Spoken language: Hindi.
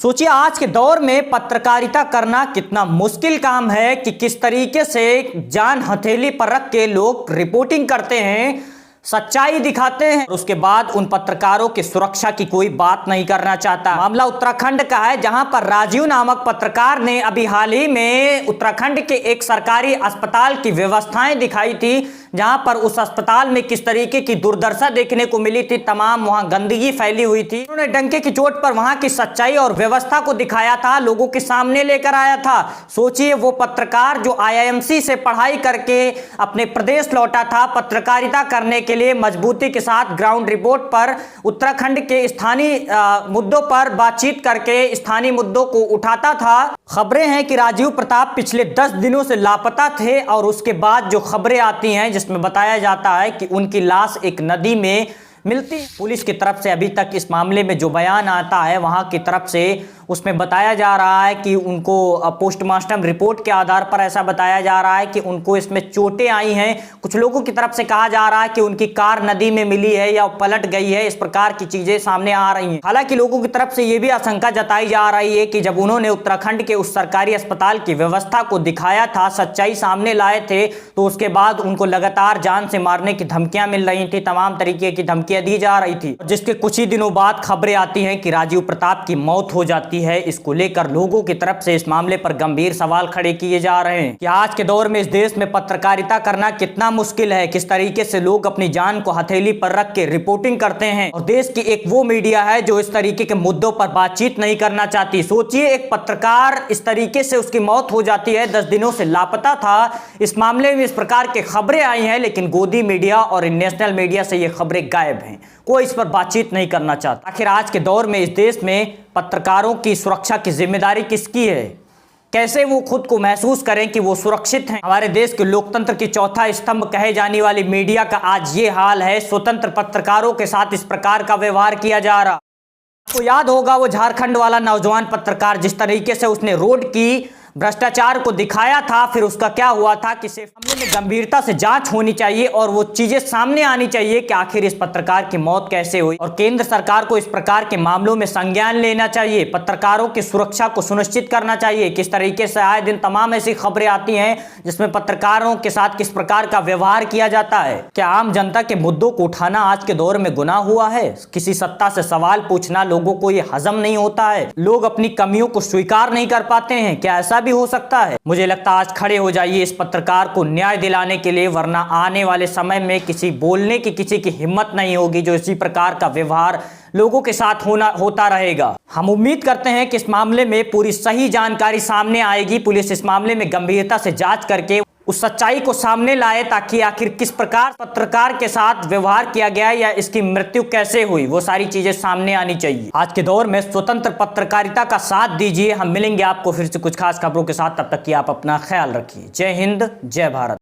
सोचिए आज के दौर में पत्रकारिता करना कितना मुश्किल काम है कि किस तरीके से जान हथेली पर रख के लोग रिपोर्टिंग करते हैं, सच्चाई दिखाते हैं, उसके बाद उन पत्रकारों की सुरक्षा की कोई बात नहीं करना चाहता। मामला उत्तराखंड का है, जहां पर राजीव नामक पत्रकार ने अभी हाल ही में उत्तराखंड के एक सरकारी अस्पताल की व्यवस्थाएं दिखाई थी, जहां पर उस अस्पताल में किस तरीके की दुर्दशा देखने को मिली थी। तमाम वहां गंदगी फैली हुई थी। उन्होंने डंके की चोट पर वहां की सच्चाई और व्यवस्था को दिखाया था, लोगों के सामने लेकर आया था। सोचिए वो पत्रकार जो IIMC से पढ़ाई करके अपने प्रदेश लौटा था, पत्रकारिता करने के लिए मजबूती के साथ ग्राउंड रिपोर्ट पर उत्तराखंड के स्थानीय मुद्दों पर बातचीत करके स्थानीय मुद्दों को उठाता था। खबरें हैं कि राजीव प्रताप पिछले 10 दिनों से लापता थे और उसके बाद जो खबरें आती हैं जिसमें बताया जाता है कि उनकी लाश एक नदी में मिलती। पुलिस की तरफ से अभी तक इस मामले में जो बयान आता है वहां की तरफ से, उसमें बताया जा रहा है कि उनको पोस्टमार्टम रिपोर्ट के आधार पर ऐसा बताया जा रहा है कि उनको इसमें चोटें आई हैं। कुछ लोगों की तरफ से कहा जा रहा है कि उनकी कार नदी में मिली है या पलट गई है, इस प्रकार की चीजें सामने आ रही हैं। हालांकि लोगों की तरफ से यह भी आशंका जताई जा रही है कि जब उन्होंने उत्तराखंड के उस सरकारी अस्पताल की व्यवस्था को दिखाया था, सच्चाई सामने लाए थे, तो उसके बाद उनको लगातार जान से मारने की धमकियां मिल रही थी, तमाम तरीके की धमकियां दी जा रही थी, जिसके कुछ ही दिनों बाद खबरें आती हैं कि राजीव प्रताप की मौत हो जाती है। इसको लेकर लोगों की तरफ से इस मामले पर गंभीर सवाल खड़े किए जा रहे हैं कि आज के दौर में इस देश में पत्रकारिता करना कितना मुश्किल है, किस तरीके से लोग अपनी जान को हथेली पर रख के रिपोर्टिंग करते हैं। और देश की एक वो मीडिया है जो इस तरीके के मुद्दों पर बातचीत नहीं करना चाहती। सोचिए एक पत्रकार इस तरीके से उसकी मौत हो जाती है, 10 दिनों से लापता था। इस मामले में इस प्रकार की खबरें आई हैं, लेकिन गोदी मीडिया और नेशनल मीडिया से ये खबरें गायब हैं। कोई इस पर बातचीत नहीं करना चाहता। आखिर आज के दौर में इस देश में पत्रकारों की सुरक्षा की जिम्मेदारी किसकी है? कैसे वो खुद को महसूस करें कि वो सुरक्षित हैं? हमारे देश के लोकतंत्र की चौथा स्तंभ कहे जाने वाली मीडिया का आज ये हाल है। स्वतंत्र पत्रकारों के साथ इस प्रकार का व्यवहार किया जा रहा। आपको याद होगा वो झारखंड वाला नौजवान पत्रकार, जिस तरीके से उसने रोड की भ्रष्टाचार को दिखाया था, फिर उसका क्या हुआ था कि मामले में गंभीरता से जांच होनी चाहिए और वो चीजें सामने आनी चाहिए कि आखिर इस पत्रकार की मौत कैसे हुई, और केंद्र सरकार को इस प्रकार के मामलों में संज्ञान लेना चाहिए। पत्रकारों की सुरक्षा को सुनिश्चित करना चाहिए। किस तरीके से आए दिन तमाम ऐसी खबरें आती हैं जिसमें पत्रकारों के साथ किस प्रकार का व्यवहार किया जाता है। क्या आम जनता के मुद्दों को उठाना आज के दौर में गुनाह हुआ है? किसी सत्ता से सवाल पूछना लोगों को ये हजम नहीं होता है, लोग अपनी कमियों को स्वीकार नहीं कर पाते हैं। क्या ऐसा भी हो सकता है? मुझे लगता है आज खड़े हो जाइए इस पत्रकार को न्याय दिलाने के लिए, वरना आने वाले समय में किसी बोलने की किसी की हिम्मत नहीं होगी जो इसी प्रकार का व्यवहार लोगों के साथ होता रहेगा। हम उम्मीद करते हैं कि इस मामले में पूरी सही जानकारी सामने आएगी। पुलिस इस मामले में गंभीरता से जांच करके उस सच्चाई को सामने लाए, ताकि आखिर किस प्रकार पत्रकार के साथ व्यवहार किया गया या इसकी मृत्यु कैसे हुई, वो सारी चीजें सामने आनी चाहिए। आज के दौर में स्वतंत्र पत्रकारिता का साथ दीजिए। हम मिलेंगे आपको फिर से कुछ खास खबरों के साथ, तब तक कि आप अपना ख्याल रखिए। जय हिंद, जय भारत।